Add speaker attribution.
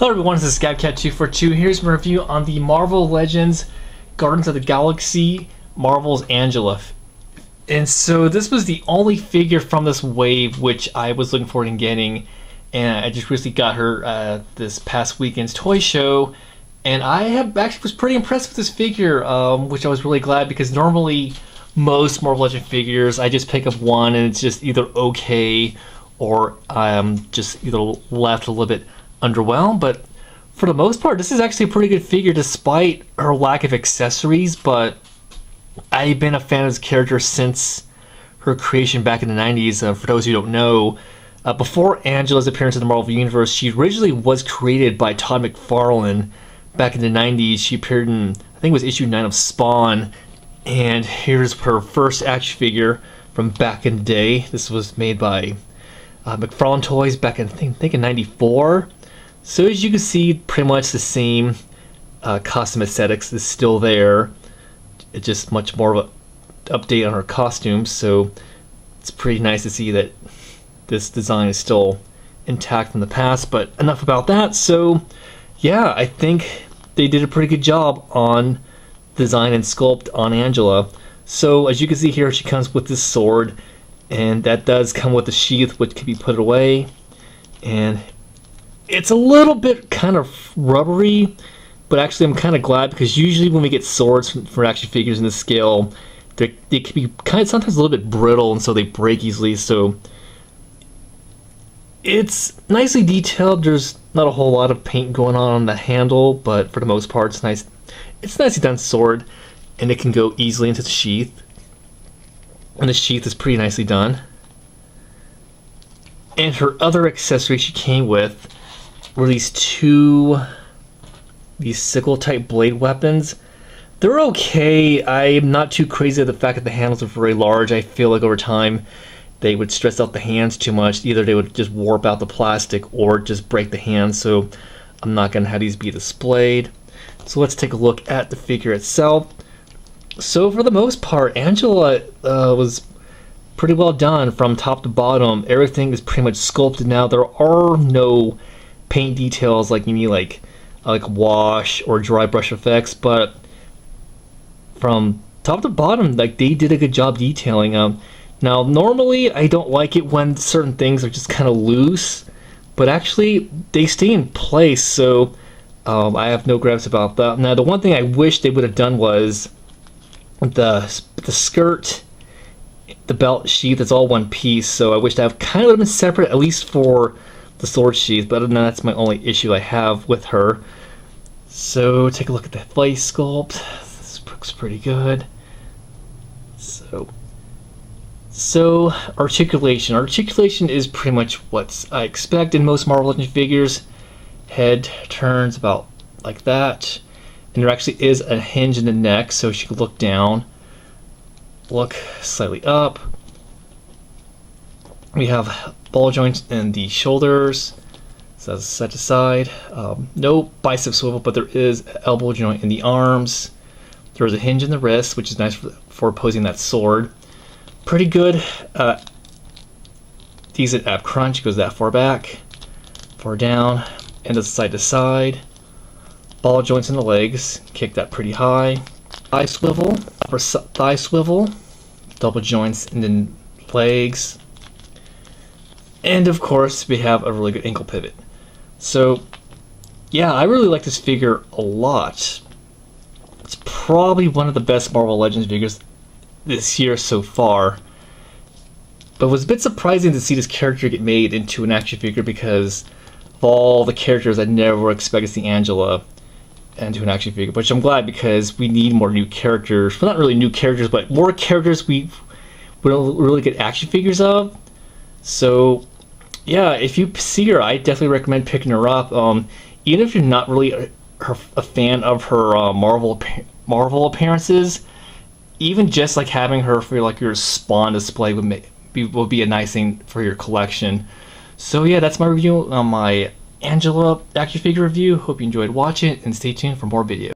Speaker 1: Hello everyone, this is ScabCat242. Here's my review on the Marvel Legends Guardians of the Galaxy Marvel's Angela. And so this was the only figure from this wave which I was looking forward to getting, and I just recently got her this past weekend's toy show, and I was pretty impressed with this figure, which I was really glad, because normally most Marvel Legend figures I just pick up one and it's just either okay or I'm just either left a little bit underwhelmed. But for the most part, this is actually a pretty good figure despite her lack of accessories. But I've been a fan of this character since her creation back in the 90s. For those who don't know, before Angela's appearance in the Marvel Universe, she originally was created by Todd McFarlane back in the 90s. She appeared in, I think it was issue 9 of Spawn, and here's her first action figure from back in the day. This was made by McFarlane Toys back in, I think in 94. So as you can see, pretty much the same costume aesthetics is still there. It's just much more of an update on her costumes, so it's pretty nice to see that this design is still intact from the past. But enough about that. So yeah, I think they did a pretty good job on design and sculpt on Angela. So as you can see here, she comes with this sword, and that does come with a sheath which can be put away, and it's a little bit kind of rubbery, but actually I'm kind of glad, because usually when we get swords for action figures in this scale, they can be kind of sometimes a little bit brittle, and so they break easily. So it's nicely detailed. There's not a whole lot of paint going on the handle, but for the most part it's nice. It's a nicely done sword, and it can go easily into the sheath, and the sheath is pretty nicely done. And her other accessory she came with were these sickle type blade weapons. They're okay. I'm not too crazy at the fact that the handles are very large. I feel like over time they would stress out the hands too much. Either they would just warp out the plastic or just break the hands, so I'm not going to have these be displayed. So let's take a look at the figure itself. So for the most part, Angela was pretty well done from top to bottom. Everything is pretty much sculpted now. There are no paint details like you need like wash or dry brush effects, but from top to bottom, like, they did a good job detailing them. Now normally I don't like it when certain things are just kind of loose, but actually they stay in place, so I have no gripes about that. Now the one thing I wish they would have done was the skirt, the belt sheath, it's all one piece, so I wish that kind of been separate, at least for the sword sheath. But other than that, that's my only issue I have with her. So take a look at the face sculpt. This looks pretty good. So articulation is pretty much what I expect in most Marvel Legends figures. Head turns about like that, and there actually is a hinge in the neck, so she can look down, look slightly up. We have ball joints in the shoulders, so that's set aside. No bicep swivel, but there is an elbow joint in the arms. There's a hinge in the wrist, which is nice for opposing that sword. Pretty good. Decent ab crunch, goes that far back, far down, and the side to side. Ball joints in the legs, kick that pretty high. Thigh swivel, upper thigh swivel, double joints in the legs. And of course, we have a really good ankle pivot. So yeah, I really like this figure a lot. It's probably one of the best Marvel Legends figures this year so far. But it was a bit surprising to see this character get made into an action figure, because of all the characters, I never expected to see Angela into an action figure, which I'm glad, because we need more new characters. Well, not really new characters, but more characters we really get action figures of. So yeah, if you see her, I definitely recommend picking her up. Even if you're not really a fan of her Marvel appearances, even just like having her for like your Spawn display would be a nice thing for your collection. So yeah, that's my review on my Angela action figure review. Hope you enjoyed watching, and stay tuned for more videos.